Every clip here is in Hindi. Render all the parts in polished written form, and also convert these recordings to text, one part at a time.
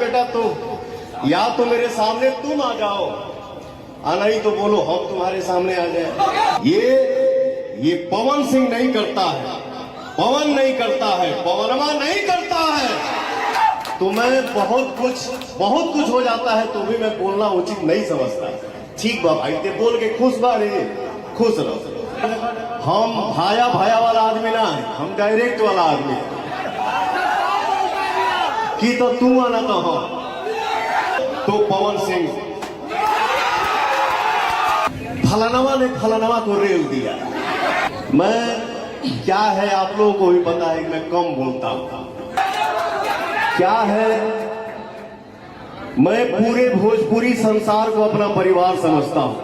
बेटा तो या तो मेरे सामने तुम आ जाओ, नहीं तो बोलो हम तुम्हारे सामने आ जाए। ये पवन सिंह नहीं करता है, पवन नहीं करता है, पवनमा नहीं करता है। तो मैं बहुत कुछ हो जाता है तो भी मैं बोलना उचित नहीं समझता। ठीक बा भाई, ते बोल के खुश बा रे, खुश रहो। हम भाया वाला आदमी ना है, हम डायरेक्ट वाला आदमी की तो तू आना तो हम तो पवन सिंह फलानवा ने फलानवा को रेल दिया। मैं क्या है आप लोगों को भी पता है कि मैं कम बोलता हूं। क्या है, मैं पूरे भोजपुरी संसार को अपना परिवार समझता हूं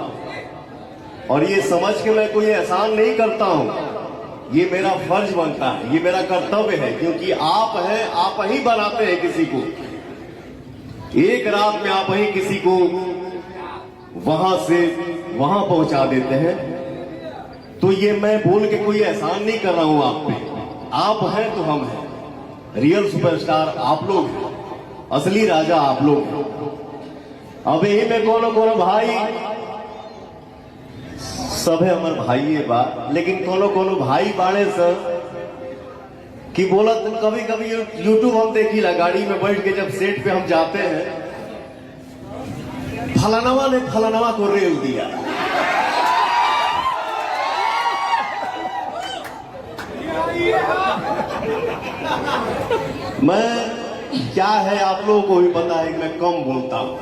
और ये समझ के मैं कोई एहसान नहीं करता हूं। ये मेरा फर्ज बनता है, ये मेरा कर्तव्य है, क्योंकि आप हैं, आप ही बनाते हैं किसी को। एक रात में आप ही किसी को वहां से वहां पहुंचा देते हैं। तो ये मैं बोल के कोई एहसान नहीं कर रहा हूं आप पे। आप हैं तो हम हैं, रियल सुपरस्टार आप लोग हैं, असली राजा आप लोग हैं। अब यही में कोनो भाई सब है हमारे भाई ये बात, लेकिन कोनो भाई बाड़े सर कि बोलत कभी यूट्यूब हम देखी गाड़ी में बैठ के जब सेट पे हम जाते हैं, फलानवा ने फलानवा को रेल दिया। मैं क्या है आप लोगों को भी पता है कि मैं कम बोलता हूं।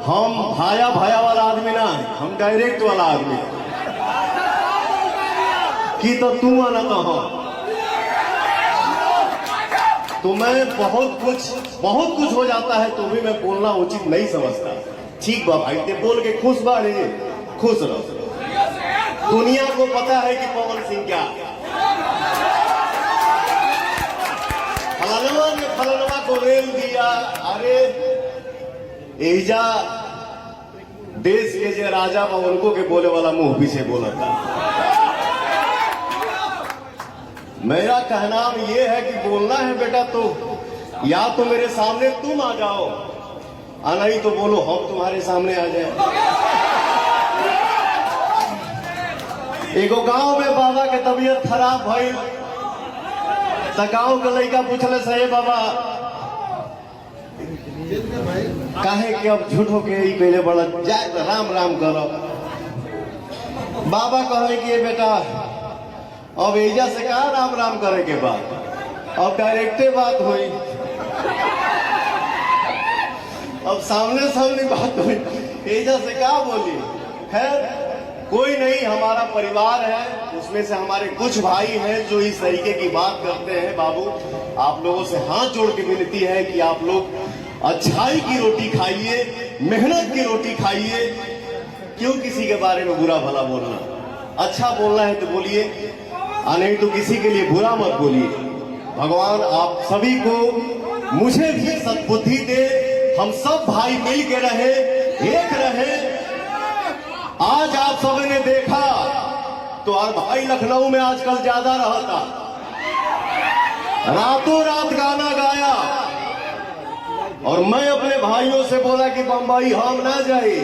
हम भाया वाला आदमी ना है, हम डायरेक्ट वाला आदमी की तो तू आना तो हम तो मैं बहुत कुछ हो जाता है तो भी मैं बोलना उचित नहीं समझता। ठीक बा भाई, ते बोल के खुश बा रे, खुश रहो। दुनिया को पता है कि पवन सिंह क्या फलानवा ने फलानवा को रेल दिया। अरे एजा देश के जो राजा बा उनको के बोले वाला मुंह पीछे बोला था। मेरा कहना ये है कि बोलना है बेटा तो या तो मेरे सामने तुम आ जाओ, नहीं तो बोलो हम तुम्हारे सामने आ जाए। एगो गांव में बाबा के तबीयत खराब भइल, गांव के लड़का पूछले सही बाबा काहे कि अब झूठ हो के पहले बड़ा जाए तो राम राम करो। बाबा कहले कि बेटा अब एजा से कहा राम राम करे के बाद, अब डायरेक्टे बात हुई, अब सामने बात हुई, एजा से क्या बोली। खैर कोई नहीं, हमारा परिवार है, उसमें से हमारे कुछ भाई हैं जो इस तरीके की बात करते हैं। बाबू आप लोगों से हाथ जोड़ के विनती है कि आप लोग अच्छाई की रोटी खाइए, मेहनत की रोटी खाइए। क्यों किसी के बारे में बुरा भला बोलना, अच्छा बोलना है तो बोलिए, नहीं तो किसी के लिए बुरा मत बोलिए। भगवान आप सभी को, मुझे भी सद्बुद्धि दे, हम सब भाई मिल के रहे, एक रहे। आज आप सबने देखा तो और भाई लखनऊ में आजकल ज्यादा रहता, रातों रात गाना गाया और मैं अपने भाइयों से बोला कि बंबई हम ना जाए।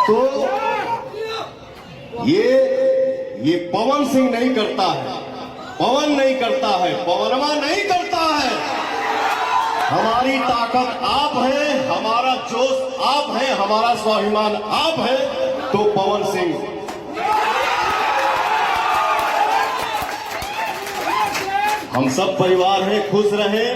तो ये पवन सिंह नहीं करता है, पवन नहीं करता है, पवनमा नहीं करता है। हमारी ताकत आप हैं, हमारा जोश आप हैं, हमारा स्वाभिमान आप हैं। तो पवन सिंह हम सब परिवार हैं, खुश रहें।